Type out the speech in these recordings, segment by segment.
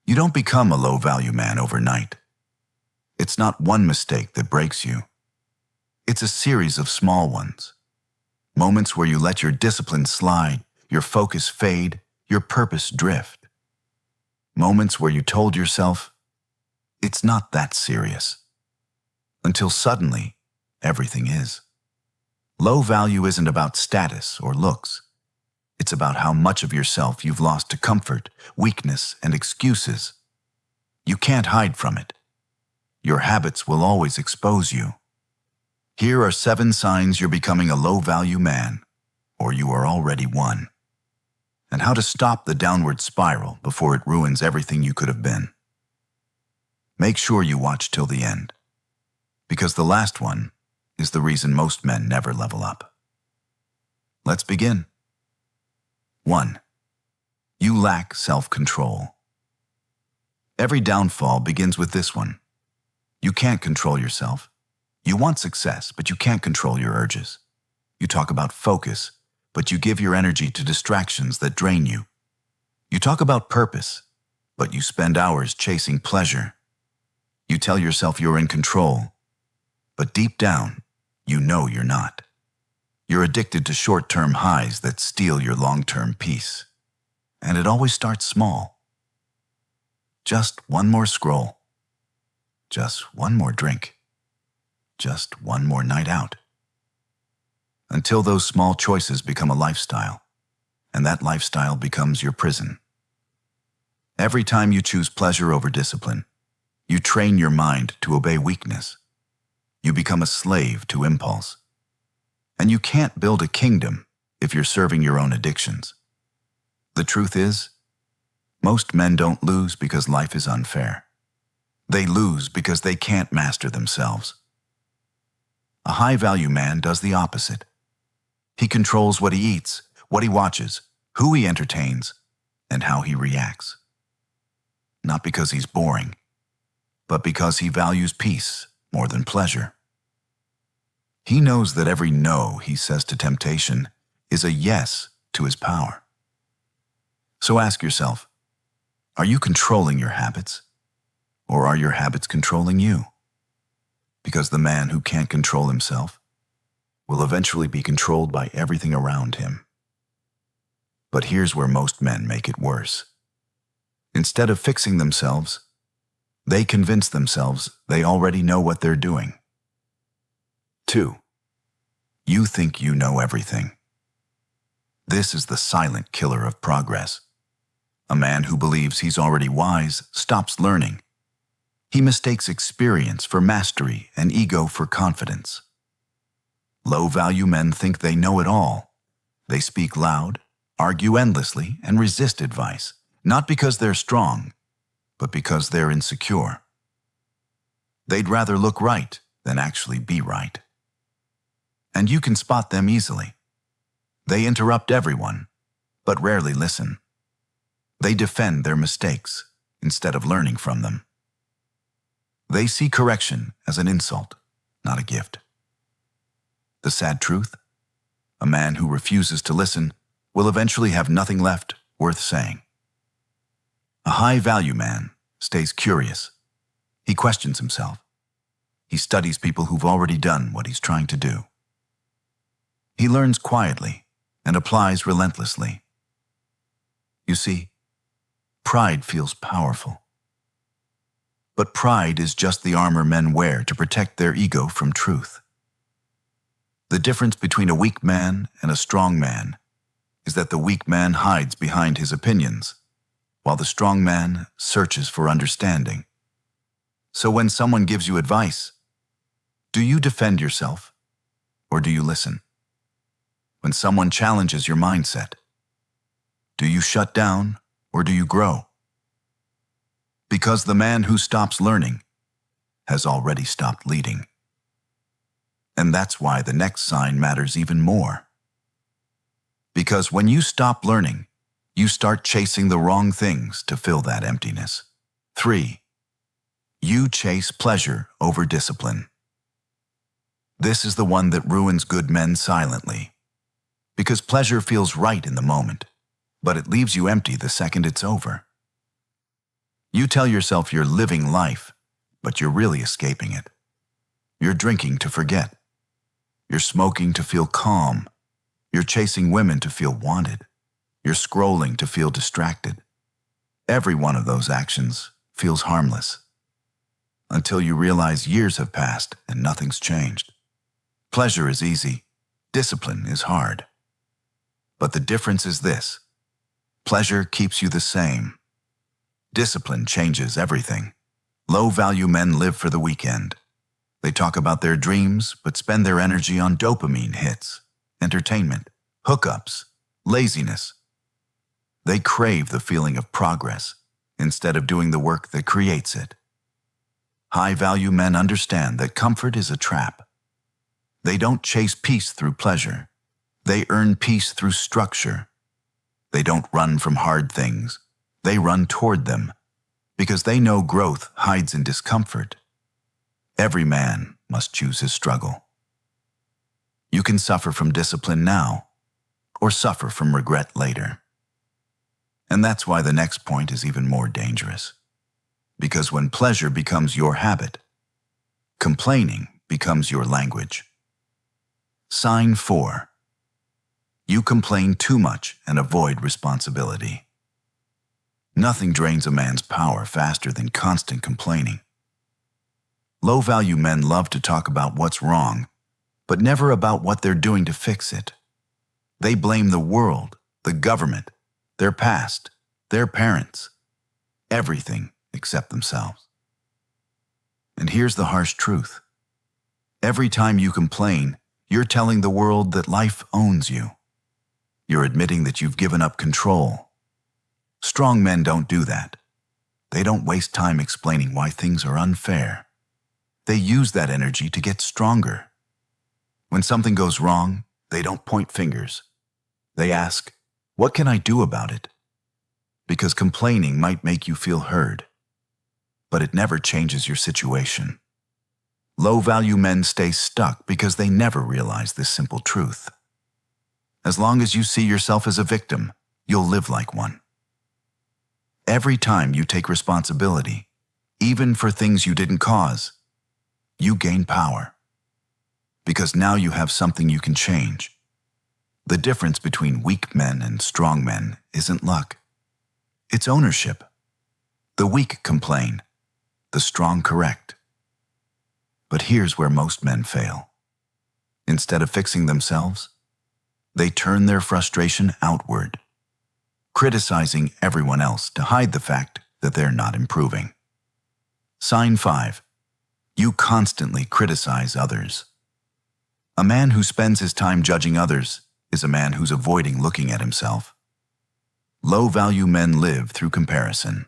You don't become a low-value man overnight. It's not one mistake that breaks you. It's a series of small ones. Moments where you let your discipline slide, your focus fade, your purpose drift. Moments where you told yourself, it's not that serious. Until suddenly, everything is. Low value isn't about status or looks. It's about how much of yourself you've lost to comfort, weakness, and excuses. You can't hide from it. Your habits will always expose you. Here are 7 signs you're becoming a low-value man, or you are already one. And how to stop the downward spiral before it ruins everything you could have been. Make sure you watch till the end, because the last one is the reason most men never level up. Let's begin. 1. You lack self-control. Every downfall begins with this one. You can't control yourself. You want success, but you can't control your urges. You talk about focus, but you give your energy to distractions that drain you. You talk about purpose, but you spend hours chasing pleasure. You tell yourself you're in control, but deep down, you know you're not. You're addicted to short-term highs that steal your long-term peace. And it always starts small. Just one more scroll. Just one more drink. Just one more night out. Until those small choices become a lifestyle, and that lifestyle becomes your prison. Every time you choose pleasure over discipline, you train your mind to obey weakness. You become a slave to impulse. And you can't build a kingdom if you're serving your own addictions. The truth is, most men don't lose because life is unfair. They lose because they can't master themselves. A high-value man does the opposite. He controls what he eats, what he watches, who he entertains, and how he reacts. Not because he's boring, but because he values peace more than pleasure. He knows that every no he says to temptation is a yes to his power. So ask yourself, are you controlling your habits, or are your habits controlling you? Because the man who can't control himself will eventually be controlled by everything around him. But here's where most men make it worse. Instead of fixing themselves, they convince themselves they already know what they're doing. 2. You think you know everything. This is the silent killer of progress. A man who believes he's already wise stops learning. He mistakes experience for mastery and ego for confidence. Low-value men think they know it all. They speak loud, argue endlessly, and resist advice, not because they're strong, but because they're insecure. They'd rather look right than actually be right. And you can spot them easily. They interrupt everyone, but rarely listen. They defend their mistakes instead of learning from them. They see correction as an insult, not a gift. The sad truth? A man who refuses to listen will eventually have nothing left worth saying. A high-value man stays curious. He questions himself. He studies people who've already done what he's trying to do. He learns quietly and applies relentlessly. You see, pride feels powerful. But pride is just the armor men wear to protect their ego from truth. The difference between a weak man and a strong man is that the weak man hides behind his opinions, while the strong man searches for understanding. So when someone gives you advice, do you defend yourself, or do you listen? When someone challenges your mindset, do you shut down, or do you grow? Because the man who stops learning has already stopped leading. And that's why the next sign matters even more. Because when you stop learning, you start chasing the wrong things to fill that emptiness. 3. You chase pleasure over discipline. This is the one that ruins good men silently. Because pleasure feels right in the moment, but it leaves you empty the second it's over. You tell yourself you're living life, but you're really escaping it. You're drinking to forget. You're smoking to feel calm. You're chasing women to feel wanted. You're scrolling to feel distracted. Every one of those actions feels harmless, until you realize years have passed and nothing's changed. Pleasure is easy. Discipline is hard. But the difference is this: pleasure keeps you the same. Discipline changes everything. Low-value men live for the weekend. They talk about their dreams, but spend their energy on dopamine hits, entertainment, hookups, laziness. They crave the feeling of progress instead of doing the work that creates it. High-value men understand that comfort is a trap. They don't chase peace through pleasure. They earn peace through structure. They don't run from hard things. They run toward them, because they know growth hides in discomfort. Every man must choose his struggle. You can suffer from discipline now, or suffer from regret later. And that's why the next point is even more dangerous. Because when pleasure becomes your habit, complaining becomes your language. Sign 4. You complain too much and avoid responsibility. Nothing drains a man's power faster than constant complaining. Low-value men love to talk about what's wrong, but never about what they're doing to fix it. They blame the world, the government, their past, their parents, everything except themselves. And here's the harsh truth. Every time you complain, you're telling the world that life owns you. You're admitting that you've given up control. Strong men don't do that. They don't waste time explaining why things are unfair. They use that energy to get stronger. When something goes wrong, they don't point fingers. They ask, "What can I do about it?" Because complaining might make you feel heard, but it never changes your situation. Low-value men stay stuck because they never realize this simple truth. As long as you see yourself as a victim, you'll live like one. Every time you take responsibility, even for things you didn't cause, you gain power. Because now you have something you can change. The difference between weak men and strong men isn't luck. It's ownership. The weak complain, the strong correct. But here's where most men fail. Instead of fixing themselves, they turn their frustration outward, criticizing everyone else to hide the fact that they're not improving. Sign 5. You constantly criticize others. A man who spends his time judging others is a man who's avoiding looking at himself. Low-value men live through comparison.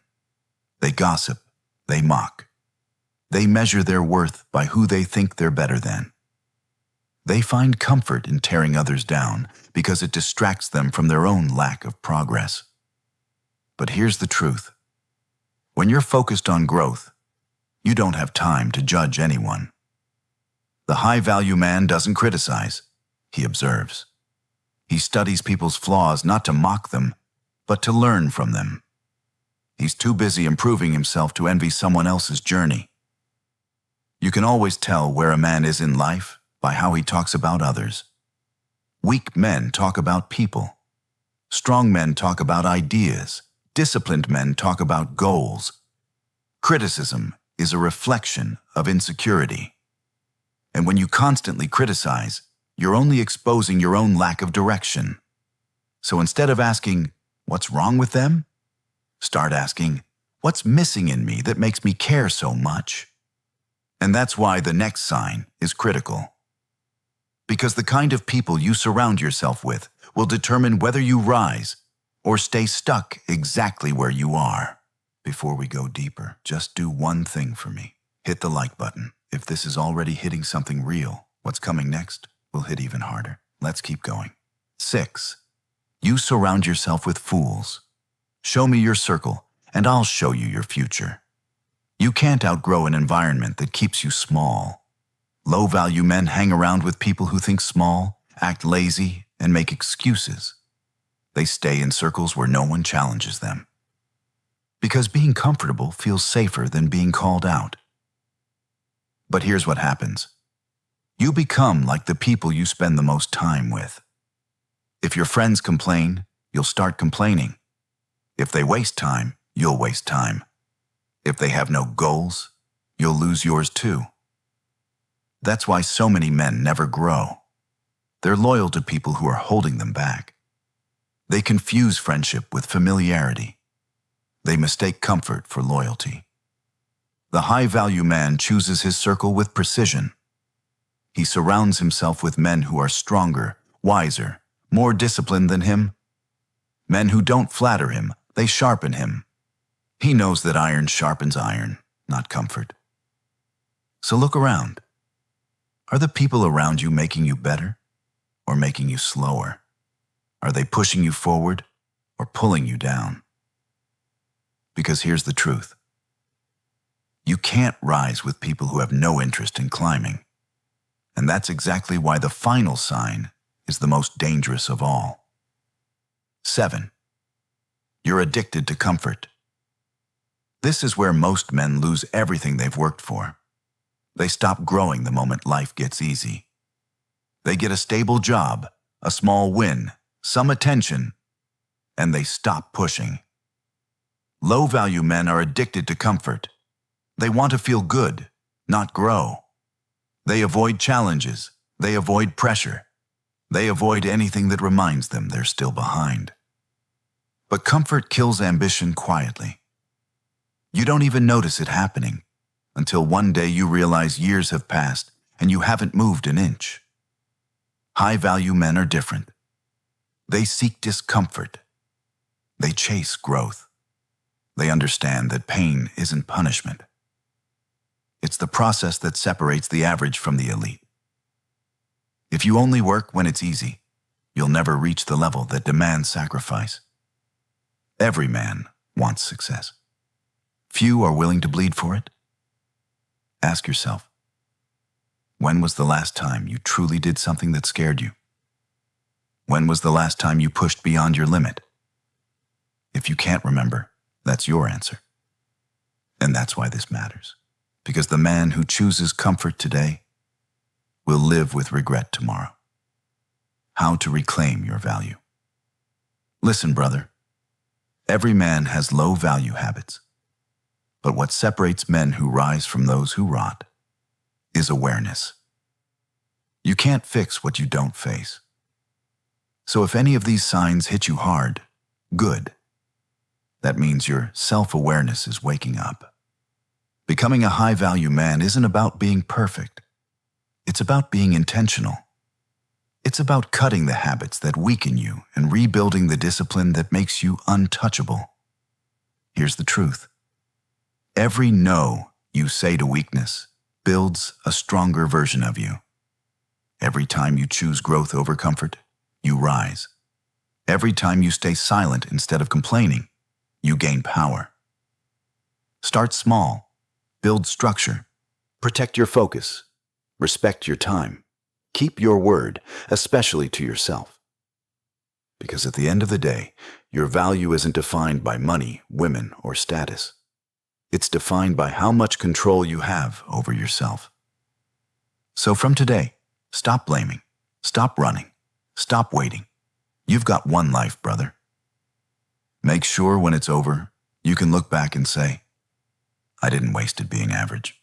They gossip, they mock. They measure their worth by who they think they're better than. They find comfort in tearing others down because it distracts them from their own lack of progress. But here's the truth. When you're focused on growth, you don't have time to judge anyone. The high-value man doesn't criticize, he observes. He studies people's flaws not to mock them, but to learn from them. He's too busy improving himself to envy someone else's journey. You can always tell where a man is in life by how he talks about others. Weak men talk about people. Strong men talk about ideas. Disciplined men talk about goals. Criticism is a reflection of insecurity. And when you constantly criticize, you're only exposing your own lack of direction. So instead of asking, "What's wrong with them?" start asking, "What's missing in me that makes me care so much?" And that's why the next sign is critical. Because the kind of people you surround yourself with will determine whether you rise or stay stuck exactly where you are. Before we go deeper, just do one thing for me. Hit the like button. If this is already hitting something real, what's coming next will hit even harder. Let's keep going. 6. You surround yourself with fools. Show me your circle, and I'll show you your future. You can't outgrow an environment that keeps you small. Low-value men hang around with people who think small, act lazy, and make excuses. They stay in circles where no one challenges them. Because being comfortable feels safer than being called out. But here's what happens. You become like the people you spend the most time with. If your friends complain, you'll start complaining. If they waste time, you'll waste time. If they have no goals, you'll lose yours too. That's why so many men never grow. They're loyal to people who are holding them back. They confuse friendship with familiarity. They mistake comfort for loyalty. The high-value man chooses his circle with precision. He surrounds himself with men who are stronger, wiser, more disciplined than him. Men who don't flatter him, they sharpen him. He knows that iron sharpens iron, not comfort. So look around. Are the people around you making you better or making you slower? Are they pushing you forward or pulling you down? Because here's the truth. You can't rise with people who have no interest in climbing. And that's exactly why the final sign is the most dangerous of all. 7. You're addicted to comfort. This is where most men lose everything they've worked for. They stop growing the moment life gets easy. They get a stable job, a small win, some attention, and they stop pushing. Low-value men are addicted to comfort. They want to feel good, not grow. They avoid challenges. They avoid pressure. They avoid anything that reminds them they're still behind. But comfort kills ambition quietly. You don't even notice it happening until one day you realize years have passed and you haven't moved an inch. High-value men are different. They seek discomfort. They chase growth. They understand that pain isn't punishment. It's the process that separates the average from the elite. If you only work when it's easy, you'll never reach the level that demands sacrifice. Every man wants success. Few are willing to bleed for it. Ask yourself, when was the last time you truly did something that scared you? When was the last time you pushed beyond your limit? If you can't remember, that's your answer. And that's why this matters. Because the man who chooses comfort today will live with regret tomorrow. How to reclaim your value. Listen, brother. Every man has low-value habits. But what separates men who rise from those who rot is awareness. You can't fix what you don't face. So if any of these signs hit you hard, good. That means your self-awareness is waking up. Becoming a high-value man isn't about being perfect. It's about being intentional. It's about cutting the habits that weaken you and rebuilding the discipline that makes you untouchable. Here's the truth. Every no you say to weakness builds a stronger version of you. Every time you choose growth over comfort, you rise. Every time you stay silent instead of complaining, you gain power. Start small. Build structure. Protect your focus. Respect your time. Keep your word, especially to yourself. Because at the end of the day, your value isn't defined by money, women, or status. It's defined by how much control you have over yourself. So from today, stop blaming, stop running, stop waiting. You've got one life, brother. Make sure when it's over, you can look back and say, I didn't waste it being average.